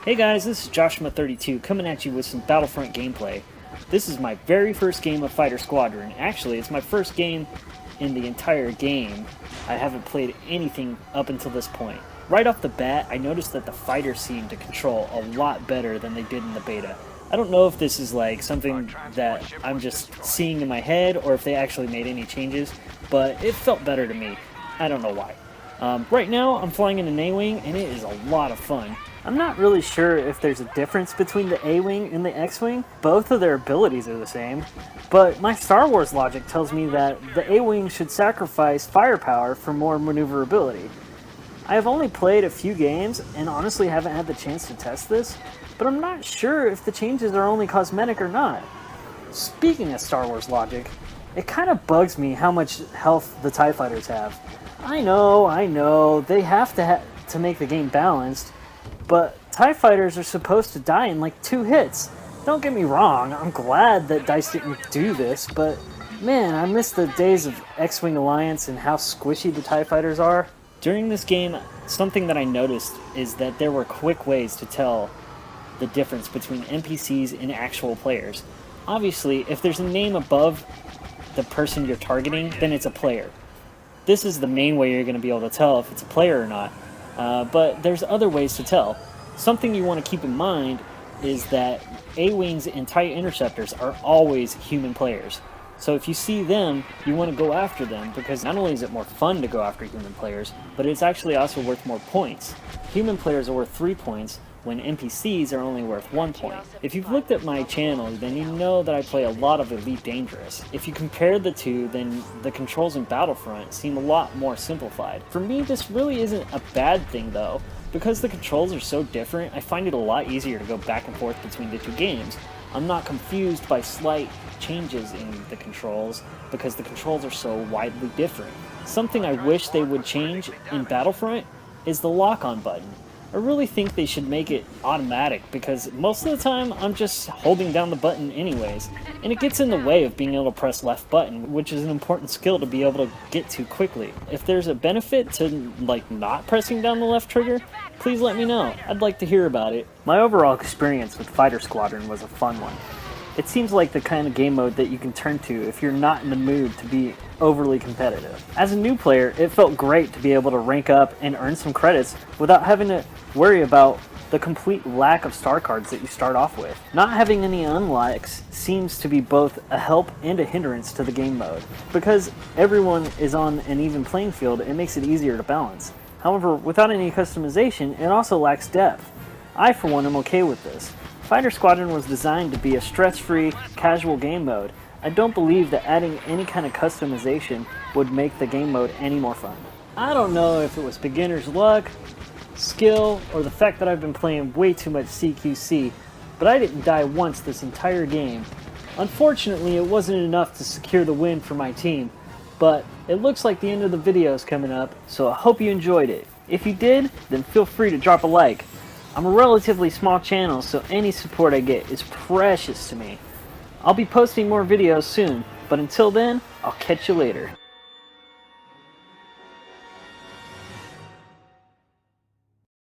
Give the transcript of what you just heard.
Hey guys, this is Joshua32 coming at you with some Battlefront gameplay. This is my very first game of Fighter Squadron. Actually, it's my first game in the entire game. I haven't played anything up until this point. Right off the bat, I noticed that the fighters seem to control a lot better than they did in the beta. I don't know if this is like something that I'm just seeing in my head or if they actually made any changes, but it felt better to me. I don't know why. Right now, I'm flying in an A-Wing, and it is a lot of fun. I'm not really sure if there's a difference between the A-Wing and the X-Wing. Both of their abilities are the same, but my Star Wars logic tells me that the A-Wing should sacrifice firepower for more maneuverability. I have only played a few games, and honestly haven't had the chance to test this, but I'm not sure if the changes are only cosmetic or not. Speaking of Star Wars logic, it kind of bugs me how much health the TIE Fighters have. I know, they have to make the game balanced, but TIE Fighters are supposed to die in like 2 hits. Don't get me wrong, I'm glad that DICE didn't do this, but man, I miss the days of X-Wing Alliance and how squishy the TIE Fighters are. During this game, something that I noticed is that there were quick ways to tell the difference between NPCs and actual players. Obviously, if there's a name above the person you're targeting, then it's a player. This is the main way you're going to be able to tell if it's a player or not, but there's other ways to tell. Something you want to keep in mind is that A-Wings and TIE Interceptors are always human players. So if you see them, you want to go after them, because not only is it more fun to go after human players, but it's actually also worth more points. Human players are worth 3 points, when NPCs are only worth 1 point. If you've looked at my channel, then you know that I play a lot of Elite Dangerous. If you compare the two, then the controls in Battlefront seem a lot more simplified. For me, this really isn't a bad thing though. Because the controls are so different, I find it a lot easier to go back and forth between the two games. I'm not confused by slight changes in the controls, because the controls are so widely different. Something I wish they would change in Battlefront is the lock-on button. I really think they should make it automatic, because most of the time I'm just holding down the button anyways, and it gets in the way of being able to press left button, which is an important skill to be able to get to quickly. If there's a benefit to like not pressing down the left trigger, please let me know. I'd like to hear about it. My overall experience with Fighter Squadron was a fun one. It seems like the kind of game mode that you can turn to if you're not in the mood to be overly competitive. As a new player, it felt great to be able to rank up and earn some credits without having to worry about the complete lack of star cards that you start off with. Not having any unlocks seems to be both a help and a hindrance to the game mode. Because everyone is on an even playing field, it makes it easier to balance. However, without any customization, it also lacks depth. I, for one, am okay with this. Fighter Squadron was designed to be a stress-free, casual game mode. I don't believe that adding any kind of customization would make the game mode any more fun. I don't know if it was beginner's luck, skill, or the fact that I've been playing way too much CQC, but I didn't die once this entire game. Unfortunately, it wasn't enough to secure the win for my team, but it looks like the end of the video is coming up, so I hope you enjoyed it. If you did, then feel free to drop a like. I'm a relatively small channel, so any support I get is precious to me. I'll be posting more videos soon, but until then, I'll catch you later.